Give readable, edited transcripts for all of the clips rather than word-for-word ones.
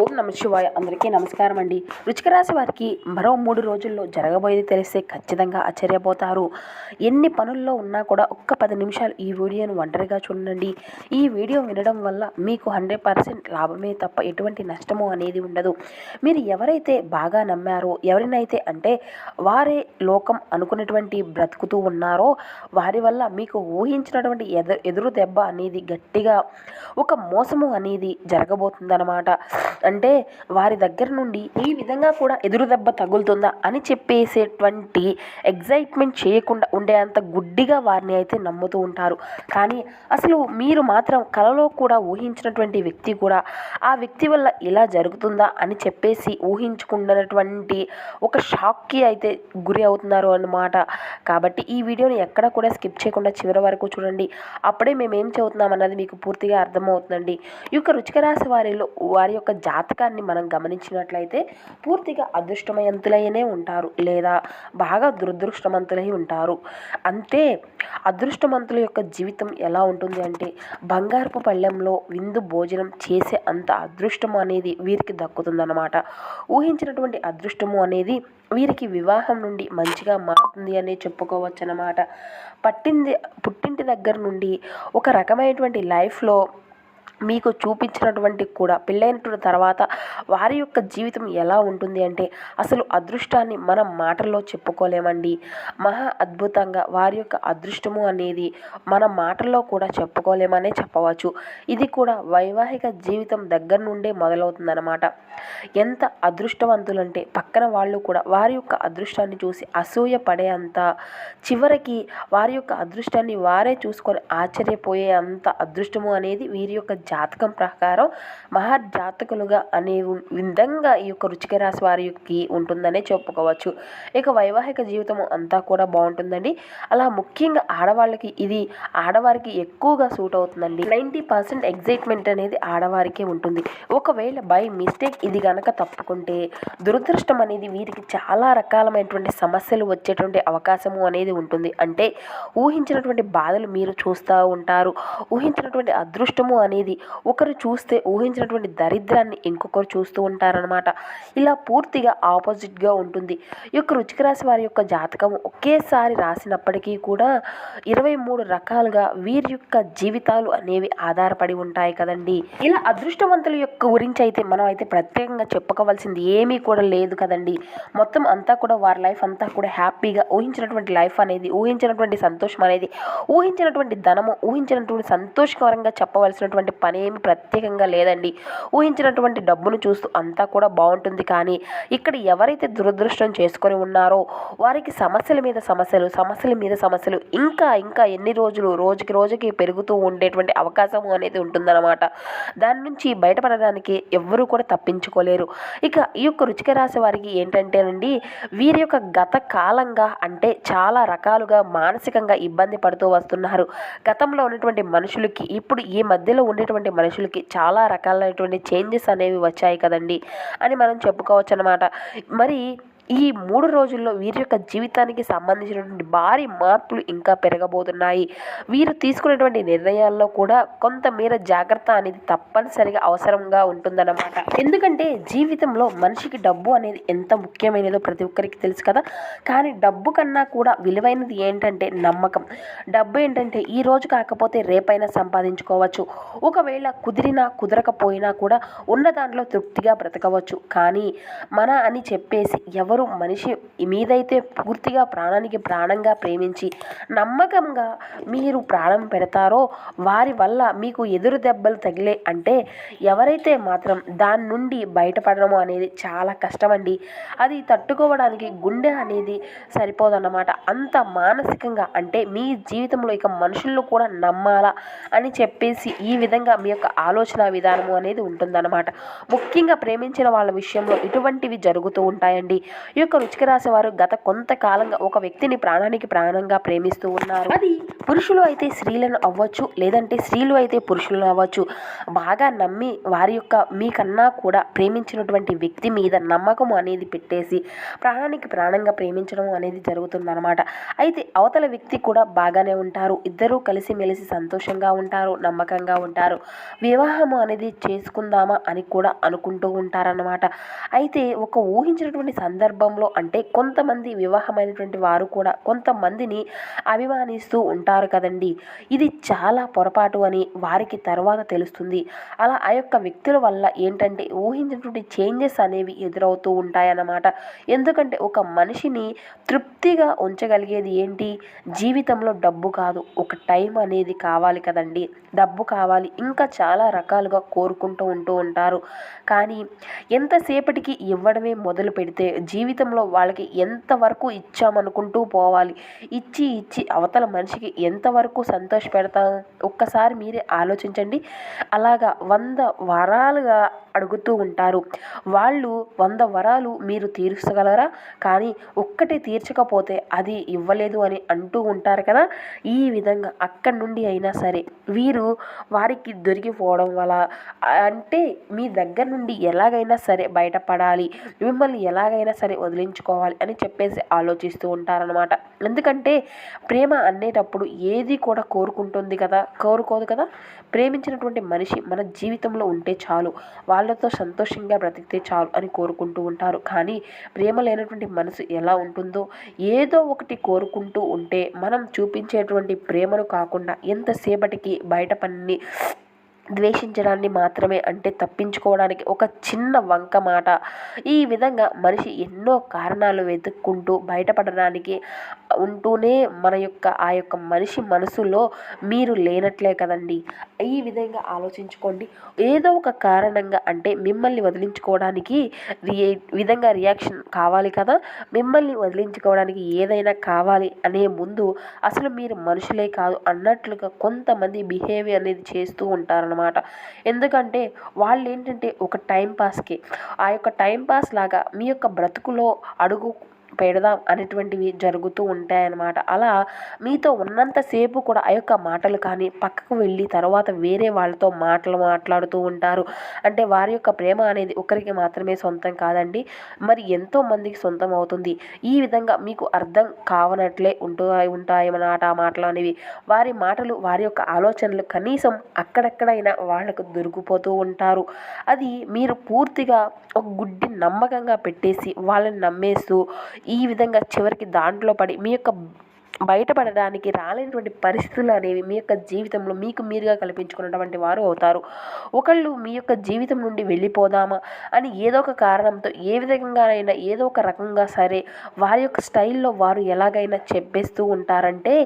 ఓం నమ శివాయ. అందరికీ నమస్కారం అండి. వృశ్చిక రాశి వారికి మరో 3 రోజుల్లో జరగబోయేది తెలిస్తే ఖచ్చితంగా ఆశ్చర్యపోతారు. ఎన్ని పనుల్లో ఉన్నా కూడా ఒక్క 10 నిమిషాలు ఈ వీడియోను ఒంటరిగా చూడండి. ఈ వీడియో వినడం వల్ల మీకు 100% లాభమే తప్ప ఎటువంటి నష్టము అనేది ఉండదు. మీరు ఎవరైతే బాగా నమ్మారో, ఎవరినైతే అంటే వారే లోకం అనుకున్నటువంటి బ్రతుకుతూ ఉన్నారో వారి వల్ల మీకు ఊహించినటువంటి ఎదురు దెబ్బ అనేది గట్టిగా ఒక మోసము అనేది జరగబోతుందన్నమాట. అంటే వారి దగ్గర నుండి ఈ విధంగా కూడా ఎదురు దెబ్బ తగులుతుందా అని చెప్పేసేటువంటి ఎగ్జైట్మెంట్ చేయకుండా ఉండేంత గుడ్డిగా వారిని అయితే నమ్ముతూ ఉంటారు. కానీ అసలు మీరు మాత్రం కలలో కూడా ఊహించినటువంటి వ్యక్తి కూడా ఆ వ్యక్తి వల్ల ఇలా జరుగుతుందా అని చెప్పేసి ఊహించుకున్నటువంటి ఒక షాక్కి అయితే గురి అవుతున్నారు అన్నమాట. కాబట్టి ఈ వీడియోని ఎక్కడ కూడా స్కిప్ చేయకుండా చివరి వరకు చూడండి. అప్పుడే మేము ఏం చదువుతున్నాం అన్నది మీకు పూర్తిగా అర్థమవుతుందండి. ఈ యొక్క వృశ్చిక రాశి వారి యొక్క జాతకాన్ని మనం గమనించినట్లయితే పూర్తిగా అదృష్టవంతులైనే ఉంటారు, లేదా బాగా దురదృష్టవంతులై ఉంటారు. అంటే అదృష్టవంతుల యొక్క జీవితం ఎలా ఉంటుంది అంటే బంగారపు పళ్ళెంలో విందు భోజనం చేసే అంత అదృష్టం అనేది వీరికి దక్కుతుందన్నమాట. ఊహించినటువంటి అదృష్టము అనేది వీరికి వివాహం నుండి మంచిగా మారుతుంది అనే చెప్పుకోవచ్చు అన్నమాట. పుట్టింటి దగ్గర నుండి ఒక రకమైనటువంటి లైఫ్లో మీకు చూపించినటువంటి కూడా పెళ్ళైన తర్వాత వారి యొక్క జీవితం ఎలా ఉంటుంది అంటే అసలు అదృష్టాన్ని మనం మాటల్లో చెప్పుకోలేమండి. మహా అద్భుతంగా వారి యొక్క అదృష్టము అనేది మన మాటల్లో కూడా చెప్పుకోలేమనే చెప్పవచ్చు. ఇది కూడా వైవాహిక జీవితం దగ్గర నుండే మొదలవుతుందన్నమాట. ఎంత అదృష్టవంతులంటే పక్కన వాళ్ళు కూడా వారి యొక్క అదృష్టాన్ని చూసి అసూయ పడే అంత, చివరికి వారి యొక్క అదృష్టాన్ని వారే చూసుకొని ఆశ్చర్యపోయే అంత అదృష్టము అనేది వీరి యొక్క జాతకం ప్రకారం మహాజాతకులుగా అనే విధంగా ఈ యొక్క వృశ్చిక రాశి వారికి ఉంటుందనే చెప్పుకోవచ్చు. ఇక వైవాహిక జీవితం అంతా కూడా బాగుంటుందండి. అలా ముఖ్యంగా ఆడవారికి ఎక్కువగా సూట్ అవుతుందండి. 90% ఎగ్జైట్మెంట్ అనేది ఆడవారికే ఉంటుంది. ఒకవేళ బై మిస్టేక్ ఇది గనక తప్పుకుంటే దురదృష్టం అనేది వీరికి చాలా రకాలమైనటువంటి సమస్యలు వచ్చేటువంటి అవకాశము అనేది ఉంటుంది. అంటే ఊహించినటువంటి బాధలు మీరు చూస్తూ ఉంటారు. ఊహించినటువంటి అదృష్టము అనేది ఒకరు చూస్తే ఊహించినటువంటి దరిద్రాన్ని ఇంకొకరు చూస్తూ ఉంటారనమాట. ఇలా పూర్తిగా ఆపోజిట్గా ఉంటుంది. ఈ యొక్క వృశ్చిక రాశి వారి యొక్క జాతకం ఒకేసారి రాసినప్పటికీ కూడా 23 రకాలుగా వీరి యొక్క జీవితాలు అనేవి ఆధారపడి ఉంటాయి కదండి. ఇలా అదృష్టవంతుల యొక్క గురించి అయితే మనం అయితే ప్రత్యేకంగా చెప్పుకోవాల్సింది ఏమీ కూడా లేదు కదండి. మొత్తం అంతా కూడా వారి లైఫ్ అంతా కూడా హ్యాపీగా ఊహించినటువంటి లైఫ్ అనేది, ఊహించినటువంటి సంతోషం అనేది, ఊహించినటువంటి ధనము, ఊహించినటువంటి సంతోషకరంగా చెప్పవలసినటువంటి పని ఏమి ప్రత్యేకంగా లేదండి. ఊహించినటువంటి డబ్బును చూస్తూ అంతా కూడా బాగుంటుంది. కానీ ఇక్కడ ఎవరైతే దురదృష్టం చేసుకొని ఉన్నారో వారికి సమస్యల మీద సమస్యలు ఇంకా ఎన్ని రోజులు రోజుకి పెరుగుతూ ఉండేటువంటి అవకాశం అనేది ఉంటుందన్నమాట. దాని నుంచి బయటపడడానికి ఎవ్వరూ కూడా తప్పించుకోలేరు. ఇక ఈ యొక్క వృశ్చిక రాశి వారికి ఏంటంటేనండి వీరి యొక్క గత కాలంగా అంటే చాలా రకాలుగా మానసికంగా ఇబ్బంది పడుతూ వస్తున్నారు. గతంలో ఉన్నటువంటి మనుషులకి ఇప్పుడు ఈ మధ్యలో ఉండేటువంటి మనుషులకి చాలా రకాలైనటువంటి చేంజెస్ అనేవి వచ్చాయి కదండి అని మనం చెప్పుకోవచ్చు అన్నమాట. మరి ఈ 3 రోజుల్లో వీరి యొక్క జీవితానికి సంబంధించినటువంటి భారీ మార్పులు ఇంకా పెరగబోతున్నాయి. వీరు తీసుకునేటువంటి నిర్ణయాల్లో కూడా కొంతమేర జాగ్రత్త అనేది తప్పనిసరిగా అవసరంగా ఉంటుందన్నమాట. ఎందుకంటే జీవితంలో మనిషికి డబ్బు అనేది ఎంత ముఖ్యమైనదో ప్రతి ఒక్కరికి తెలుసు కదా. కానీ డబ్బు కన్నా కూడా విలువైనది ఏంటంటే నమ్మకం. డబ్బు ఏంటంటే ఈ రోజు కాకపోతే రేపైనా సంపాదించుకోవచ్చు. ఒకవేళ కుదరకపోయినా కూడా ఉన్న దాంట్లో తృప్తిగా బ్రతకవచ్చు. కానీ మన అని చెప్పేసి మనిషి మీదైతే పూర్తిగా ప్రాణానికి ప్రాణంగా ప్రేమించి నమ్మకంగా మీరు ప్రాణం పెడతారో వారి వల్ల మీకు ఎదురు దెబ్బలు తగిలే అంటే ఎవరైతే మాత్రం దాని నుండి బయటపడడము అనేది చాలా కష్టమండి. అది తట్టుకోవడానికి గుండె అనేది సరిపోదన్నమాట. అంత మానసికంగా అంటే మీ జీవితంలో ఇక మనుషులను కూడా నమ్మాలా అని చెప్పేసి ఈ విధంగా మీ యొక్క ఆలోచన విధానము అనేది ఉంటుందన్నమాట. ముఖ్యంగా ప్రేమించిన వాళ్ళ విషయంలో ఇటువంటివి జరుగుతూ ఉంటాయండి. ఈ యొక్క వృశ్చిక రాశి వారు గత కొంతకాలంగా ఒక వ్యక్తిని ప్రాణానికి ప్రాణంగా ప్రేమిస్తూ ఉన్నారు. అది పురుషులు అయితే స్త్రీలను అవ్వచ్చు, లేదంటే స్త్రీలు అయితే పురుషులను అవ్వచ్చు. బాగా నమ్మి వారి యొక్క మీకన్నా కూడా ప్రేమించినటువంటి వ్యక్తి మీద నమ్మకం అనేది పెట్టేసి ప్రాణానికి ప్రాణంగా ప్రేమించడం అనేది జరుగుతుందన్నమాట. అయితే అవతల వ్యక్తి కూడా బాగానే ఉంటారు, ఇద్దరూ కలిసిమెలిసి సంతోషంగా ఉంటారు, నమ్మకంగా ఉంటారు, వివాహము అనేది చేసుకుందామా అని కూడా అనుకుంటూ ఉంటారన్నమాట. అయితే ఒక ఊహించినటువంటి సందర్భంలో అంటే కొంతమంది వివాహమైనటువంటి వారు కూడా కొంతమందిని అభిమానిస్తూ ఉంటారు కదండి. ఇది చాలా పొరపాటు అని వారికి తర్వాత తెలుస్తుంది. అలా ఆ యొక్క వ్యక్తుల వల్ల ఏంటంటే ఊహించినటువంటి చేంజెస్ అనేవి ఎదురవుతూ ఉంటాయన్నమాట. ఎందుకంటే ఒక మనిషిని తృప్తిగా ఉంచగలిగేది ఏంటి? జీవితంలో డబ్బు కాదు, ఒక టైం అనేది కావాలి కదండి. డబ్బు కావాలి, ఇంకా చాలా రకాలుగా కోరుకుంటూ ఉంటారు. కానీ ఎంతసేపటికి ఇవ్వడమే మొదలు పెడితే జీవితంలో వాళ్ళకి ఎంతవరకు ఇచ్చామనుకుంటూ పోవాలి. ఇచ్చి అవతల మనిషికి ఎంతవరకు సంతోష పెడతాం ఒక్కసారి మీరే ఆలోచించండి. అలాగా 100 వరాలుగా అడుగుతూ ఉంటారు. వాళ్ళు 100 వరాలు మీరు తీర్చగలరా? కానీ ఒక్కటి తీర్చకపోతే అది ఇవ్వలేదు అని అంటూ ఉంటారు కదా. ఈ విధంగా అక్కడి నుండి అయినా సరే వీరు వారికి దొరికిపోవడం వల్ల అంటే మీ దగ్గర నుండి ఎలాగైనా సరే బయటపడాలి, మిమ్మల్ని ఎలాగైనా సరే వదిలించుకోవాలి అని చెప్పేసి ఆలోచిస్తూ ఉంటారనమాట. ఎందుకంటే ప్రేమ అనేటప్పుడు ఏది కూడా కోరుకుంటుంది కదా, కోరుకోదు కదా. ప్రేమించినటువంటి మనిషి మన జీవితంలో ఉంటే చాలు, వాళ్ళతో సంతోషంగా బ్రతికితే చాలు అని కోరుకుంటూ ఉంటారు. కానీ ప్రేమ లేనటువంటి మనసు ఎలా ఉంటుందో, ఏదో ఒకటి కోరుకుంటూ ఉంటే మనం చూపించేటువంటి ప్రేమను కాకుండా ఎంతసేపటికి బయట పని ద్వేషించడాన్ని మాత్రమే, అంటే తప్పించుకోవడానికి ఒక చిన్న వంక మాట, ఈ విధంగా మనిషి ఎన్నో కారణాలు వెతుక్కుంటూ బయటపడడానికి ఉంటూనే ఆ యొక్క మనిషి మనసులో మీరు లేనట్లే కదండి. ఈ విధంగా ఆలోచించుకోండి. ఏదో ఒక కారణంగా అంటే మిమ్మల్ని వదిలించుకోవడానికి విధంగా రియాక్షన్ కావాలి కదా. మిమ్మల్ని వదిలించుకోవడానికి ఏదైనా కావాలి అనే ముందు అసలు మీరు మనుషులే కాదు అన్నట్లుగా కొంతమంది బిహేవియర్ అనేది చేస్తూ ఉంటారన్నమాట. ఎందుకంటే వాళ్ళు ఏంటంటే ఒక టైంపాస్కి ఆ యొక్క టైంపాస్ లాగా మీ యొక్క బ్రతుకులో అడుగు పెడదాం అనేటువంటివి జరుగుతూ ఉంటాయన్నమాట. అలా మీతో ఉన్నంతసేపు కూడా ఆ యొక్క మాటలు కానీ పక్కకు వెళ్ళి తర్వాత వేరే వాళ్ళతో మాట్లాడుతూ ఉంటారు. అంటే వారి యొక్క ప్రేమ అనేది ఒకరికి మాత్రమే సొంతం కాదండి, మరి ఎంతో మందికి సొంతం అవుతుంది. ఈ విధంగా మీకు అర్థం కావనట్లే ఉంటాయన్నమాట ఆ మాటలు అనేవి. వారి మాటలు, వారి యొక్క ఆలోచనలు కనీసం అక్కడెక్కడైనా వాళ్ళకు దొరికిపోతూ ఉంటారు. అది మీరు పూర్తిగా ఒక గుడ్డి నమ్మకంగా పెట్టేసి వాళ్ళని నమ్మేస్తూ ఈ విధంగా చివరికి దాంట్లో పడి మీ యొక్క బయటపడడానికి రాలేనటువంటి పరిస్థితులు అనేవి మీ యొక్క జీవితంలో మీకు మీరుగా కల్పించుకున్నటువంటి వారు అవుతారు. ఒకళ్ళు మీ యొక్క జీవితం నుండి వెళ్ళిపోదామా అని ఏదో ఒక కారణంతో ఏ విధంగానైనా ఏదో ఒక రకంగా సరే వారి యొక్క స్టైల్లో వారు ఎలాగైనా చెప్పేస్తూ ఉంటారంటే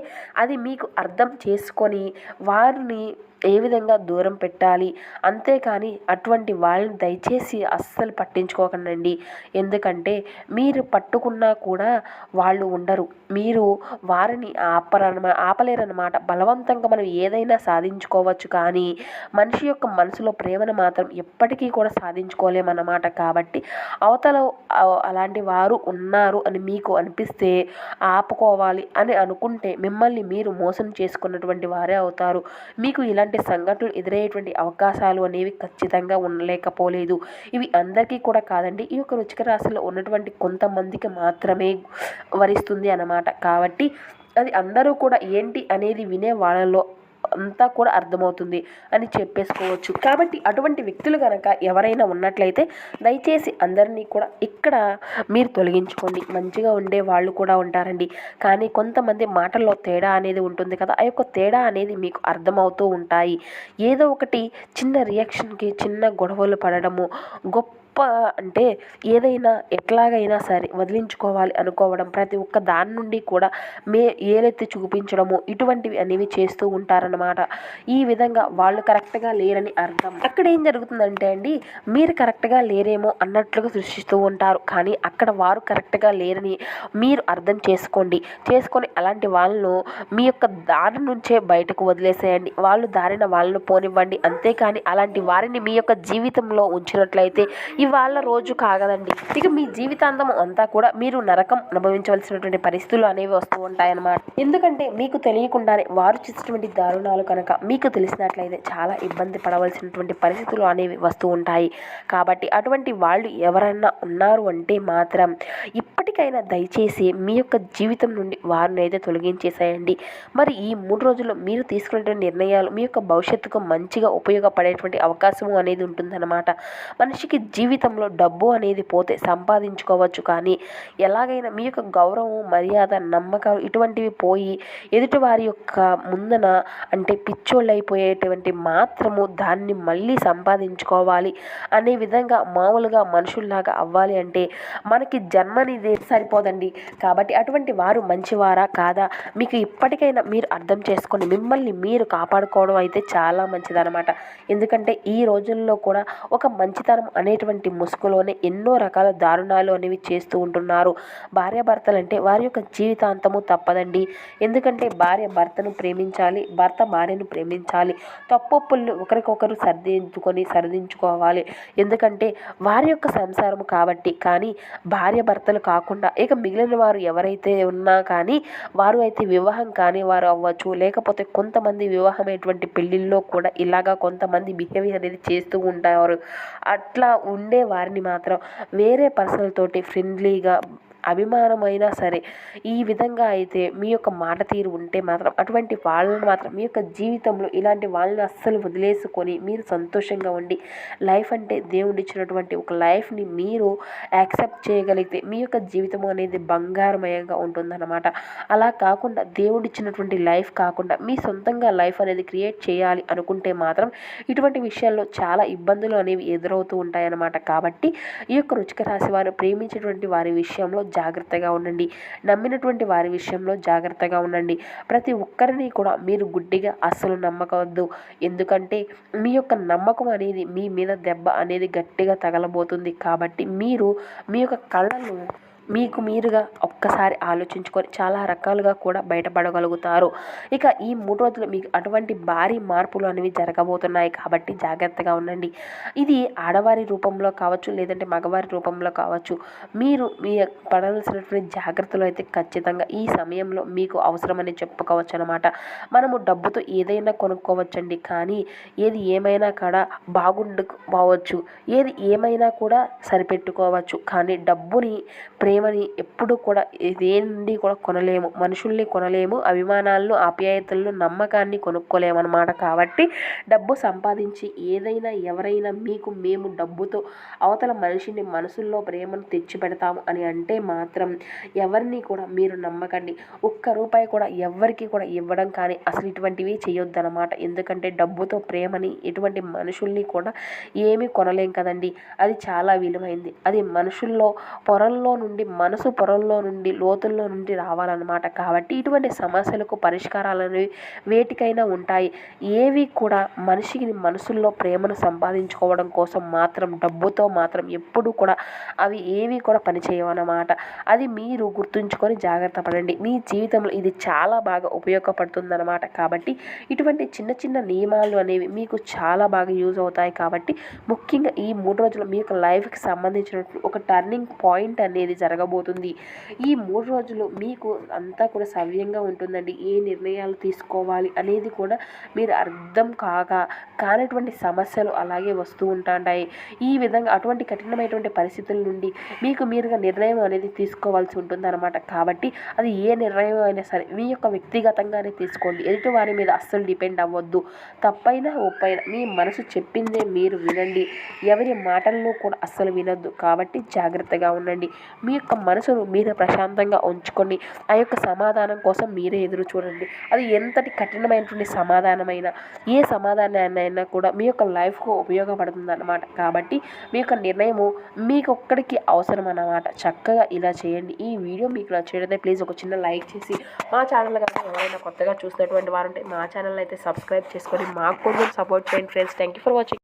అది మీకు అర్థం చేసుకొని వారిని ఏ విధంగా దూరం పెట్టాలి. అంతేకాని అటువంటి వాళ్ళని దయచేసి అస్సలు పట్టించుకోకండి. ఎందుకంటే మీరు పట్టుకున్నా కూడా వాళ్ళు ఉండరు, మీరు వారిని ఆపలేరన్నమాట. బలవంతంగా మనం ఏదైనా సాధించుకోవచ్చు, కానీ మనిషి యొక్క మనసులో ప్రేమను మాత్రం ఎప్పటికీ కూడా సాధించుకోలేమన్నమాట. కాబట్టి అవతల అలాంటి వారు ఉన్నారు అని మీకు అనిపిస్తే ఆపుకోవాలి అని అనుకుంటే మిమ్మల్ని మీరు మోసం చేసుకున్నటువంటి వారే అవుతారు. మీకు ఇలాంటి సంఘటనలు ఎదురయ్యేటువంటి అవకాశాలు అనేవి ఖచ్చితంగా ఉండలేకపోలేదు. ఇవి అందరికీ కూడా కాదండి, ఈ యొక్క వృశ్చిక రాశిలో ఉన్నటువంటి కొంతమందికి మాత్రమే వరిస్తుంది అన్నమాట. కాబట్టి అది అందరూ కూడా ఏంటి అనేది వినే వాళ్ళలో అంతా కూడా అర్థమవుతుంది అని చెప్పేసుకోవచ్చు. కాబట్టి అటువంటి వ్యక్తులు కనుక ఎవరైనా ఉన్నట్లయితే దయచేసి అందరినీ కూడా ఇక్కడ మీరు తొలగించుకోండి. మంచిగా ఉండే వాళ్ళు కూడా ఉంటారండి, కానీ కొంతమంది మాటల్లో తేడా అనేది ఉంటుంది కదా. ఆ యొక్క తేడా అనేది మీకు అర్థమవుతూ ఉంటాయి. ఏదో ఒకటి చిన్న రియాక్షన్కి చిన్న గొడవలు పడడము, గొప్ప అంటే ఏదైనా ఎట్లాగైనా సరే వదిలించుకోవాలి అనుకోవడం, ప్రతి ఒక్క దాని నుండి కూడా ఏలెత్తి చూపించడము, ఇటువంటివి అనేవి చేస్తూ ఉంటారన్నమాట. ఈ విధంగా వాళ్ళు కరెక్ట్గా లేరని అర్థం. అక్కడ ఏం జరుగుతుందంటే అండి, మీరు కరెక్ట్గా లేరేమో అన్నట్లుగా సృష్టిస్తూ ఉంటారు, కానీ అక్కడ వారు కరెక్ట్గా లేరని మీరు అర్థం చేసుకొని అలాంటి వాళ్ళను మీ యొక్క దారి నుంచే బయటకు వదిలేసేయండి. వాళ్ళు దారిన వాళ్ళను పోనివ్వండి. అంతేకాని అలాంటి వారిని మీ యొక్క జీవితంలో ఉంచినట్లయితే ఈ ఇవాళ రోజు కాగదండి. ఇక మీ జీవితాంతం అంతా కూడా మీరు నరకం అనుభవించవలసినటువంటి పరిస్థితులు అనేవి వస్తూ ఉంటాయన్నమాట. ఎందుకంటే మీకు తెలియకుండానే వారు చేసినటువంటి దారుణాలు కనుక మీకు తెలిసినట్లయితే చాలా ఇబ్బంది పడవలసినటువంటి పరిస్థితులు అనేవి వస్తూ ఉంటాయి. కాబట్టి అటువంటి వాళ్ళు ఎవరన్నా ఉన్నారు అంటే మాత్రం ఇప్పటికైనా దయచేసి మీ యొక్క జీవితం నుండి వారిని అయితే తొలగించేసేయండి. మరి ఈ 3 రోజుల్లో మీరు తీసుకునేటువంటి నిర్ణయాలు మీ యొక్క భవిష్యత్తుకు మంచిగా ఉపయోగపడేటువంటి అవకాశము అనేది ఉంటుందన్నమాట. మనిషికి జీవితంలో డబ్బు అనేది పోతే సంపాదించుకోవచ్చు, కానీ ఎలాగైనా మీ యొక్క గౌరవం, మర్యాద, నమ్మకాలు ఇటువంటివి పోయి ఎదుటి వారి యొక్క ముందన అంటే పిచ్చోళ్ళు అయిపోయేటువంటి మాత్రము దాన్ని మళ్ళీ సంపాదించుకోవాలి అనే విధంగా మామూలుగా మనుషుల్లాగా అవ్వాలి అంటే మనకి జన్మనిది సరిపోదండి. కాబట్టి అటువంటి వారు మంచివారా కాదా మీకు ఇప్పటికైనా మీరు అర్థం చేసుకొని మిమ్మల్ని మీరు కాపాడుకోవడం అయితే చాలా మంచిదన్నమాట. ఎందుకంటే ఈ రోజుల్లో కూడా ఒక మంచితనం అనేటువంటి ముసుగులోనే ఎన్నో రకాల దారుణాలు అనేవి చేస్తూ ఉంటున్నారు. భార్యాభర్తలంటే వారి యొక్క జీవితాంతము తప్పదండి. ఎందుకంటే భార్య భర్తను ప్రేమించాలి, భర్త భార్యను ప్రేమించాలి, తప్పొప్పులు ఒకరికొకరు సరిదించుకోవాలి. ఎందుకంటే వారి యొక్క సంసారం కాబట్టి. కానీ భార్య భర్తలు కాకుండా ఇక మిగిలిన వారు ఎవరైతే ఉన్నా కానీ వారు అయితే వివాహం కాని వారు అవ్వచ్చు, లేకపోతే కొంతమంది వివాహమైనటువంటి పెళ్ళిళ్ళలో కూడా ఇలాగా కొంతమంది బిహేవియర్ అనేది చేస్తూ ఉంటారు. అట్లా ఉండే వారిని మాత్రం వేరే పర్సన్ తోటి ఫ్రెండ్లీగా అభిమానమైనా సరే ఈ విధంగా అయితే మీ యొక్క మాట తీరు ఉంటే మాత్రం అటువంటి వాళ్ళని మాత్రం మీ యొక్క జీవితంలో ఇలాంటి వాళ్ళని అస్సలు వదిలేసుకొని మీరు సంతోషంగా ఉండి లైఫ్ అంటే దేవుడు ఇచ్చినటువంటి ఒక లైఫ్ని మీరు యాక్సెప్ట్ చేయగలిగితే మీ యొక్క జీవితం అనేది బంగారమయంగా ఉంటుందన్నమాట. అలా కాకుండా దేవుడు ఇచ్చినటువంటి లైఫ్ కాకుండా మీ సొంతంగా లైఫ్ అనేది క్రియేట్ చేయాలి అనుకుంటే మాత్రం ఇటువంటి విషయాల్లో చాలా ఇబ్బందులు అనేవి ఎదురవుతూ ఉంటాయన్నమాట. కాబట్టి ఈ యొక్క వృశ్చిక రాశి వారు ప్రేమించేటువంటి వారి విషయంలో జాగ్రత్తగా ఉండండి, నమ్మినటువంటి వారి విషయంలో జాగ్రత్తగా ఉండండి. ప్రతి ఒక్కరిని కూడా మీరు గుడ్డిగా అస్సలు నమ్మకవద్దు. ఎందుకంటే మీ యొక్క నమ్మకం అనేది మీ మీద దెబ్బ అనేది గట్టిగా తగలబోతుంది. కాబట్టి మీరు మీ యొక్క కళ్ళను మీకు మీరుగా ఒక్కసారి ఆలోచించుకొని చాలా రకాలుగా కూడా బయటపడగలుగుతారు. ఇక ఈ 3 రోజులు మీకు అటువంటి భారీ మార్పులు అనేవి జరగబోతున్నాయి. కాబట్టి జాగ్రత్తగా ఉండండి. ఇది ఆడవారి రూపంలో కావచ్చు, లేదంటే మగవారి రూపంలో కావచ్చు, మీరు మీ పడాల్సినటువంటి జాగ్రత్తలు అయితే ఖచ్చితంగా ఈ సమయంలో మీకు అవసరమని చెప్పుకోవచ్చు అనమాట. మనము డబ్బుతో ఏదైనా కొనుక్కోవచ్చండి, కానీ ఏది ఏమైనా కూడా బాగుండకపోవచ్చు, ఏది ఏమైనా కూడా సరిపెట్టుకోవచ్చు. కానీ డబ్బుని, ప్రేమని ఎప్పుడు కూడా దేన్ని కూడా కొనలేము, మనుషుల్ని కొనలేము, అభిమానాలను, ఆప్యాయతలను, నమ్మకాన్ని కొనుక్కోలేమన్నమాట. కాబట్టి డబ్బు సంపాదించి ఏదైనా ఎవరైనా మేము డబ్బుతో అవతల మనిషిని మనసుల్లో ప్రేమను తెచ్చి పెడతాము అని అంటే మాత్రం ఎవరిని కూడా మీరు నమ్మకండి. ఒక్క రూపాయి కూడా ఎవరికి కూడా ఇవ్వడం కానీ అసలు ఇటువంటివి చేయొద్దన్నమాట. ఎందుకంటే డబ్బుతో ప్రేమని ఎటువంటి మనుషుల్ని కూడా ఏమీ కొనలేం కదండి. అది చాలా విలువైంది. అది మనుషుల్లో మనసు పొరల్లో నుండి, లోతుల్లో నుండి రావాలన్నమాట. కాబట్టి ఇటువంటి సమస్యలకు పరిష్కారాలు అనేవి వేటికైనా ఉంటాయి. ఏవి కూడా మనిషికి మనసుల్లో ప్రేమను సంపాదించుకోవడం కోసం మాత్రం డబ్బుతో మాత్రం ఎప్పుడు కూడా అవి ఏవి కూడా పనిచేయవన్నమాట. అది మీరు గుర్తుంచుకొని జాగ్రత్త పడండి. మీ జీవితంలో ఇది చాలా బాగా ఉపయోగపడుతుందన్నమాట. కాబట్టి ఇటువంటి చిన్న చిన్న నియమాలు అనేవి మీకు చాలా బాగా యూజ్ అవుతాయి. కాబట్టి ముఖ్యంగా ఈ 3 రోజులు మీ యొక్క లైఫ్కి సంబంధించిన ఒక టర్నింగ్ పాయింట్ అనేది జరగబోతుంది. ఈ 3 రోజులు మీకు అంతా కూడా సవ్యంగా ఉంటుందండి. ఏ నిర్ణయాలు తీసుకోవాలి అనేది కూడా మీరు అర్థం కానటువంటి సమస్యలు అలాగే వస్తూ ఉంటాయి. ఈ విధంగా అటువంటి కఠినమైనటువంటి పరిస్థితుల నుండి మీకు మీరుగా నిర్ణయం అనేది తీసుకోవాల్సి ఉంటుందన్నమాట. కాబట్టి అది ఏ నిర్ణయం అయినా సరే మీ యొక్క వ్యక్తిగతంగానే తీసుకోండి. ఎదుటి వారి మీద అస్సలు డిపెండ్ అవ్వద్దు. తప్పైనా ఒప్పైనా మీ మనసు చెప్పిందే మీరు వినండి. ఎవరి మాటలను కూడా అస్సలు వినొద్దు. కాబట్టి జాగ్రత్తగా ఉండండి. మీ యొక్క మనసును మీరే ప్రశాంతంగా ఉంచుకొని ఆ యొక్క సమాధానం కోసం మీరే ఎదురు చూడండి. అది ఎంతటి కఠినమైనటువంటి సమాధానమైనా, ఏ సమాధానాన్నైనా కూడా మీ యొక్క లైఫ్కు ఉపయోగపడుతుంది అన్నమాట. కాబట్టి మీ యొక్క నిర్ణయము మీకు ఒక్కడికి అవసరం అన్నమాట. చక్కగా ఇలా చేయండి. ఈ వీడియో మీకు నచ్చినట్లయితే ప్లీజ్ ఒక చిన్న లైక్ చేసి మా ఛానల్ కనుక ఎవరైనా కొత్తగా చూసినటువంటి వారు ఉంటే మా ఛానల్ అయితే సబ్స్క్రైబ్ చేసుకొని మాకు కొంచెం సపోర్ట్ చేయండి friends. Thank you for watching.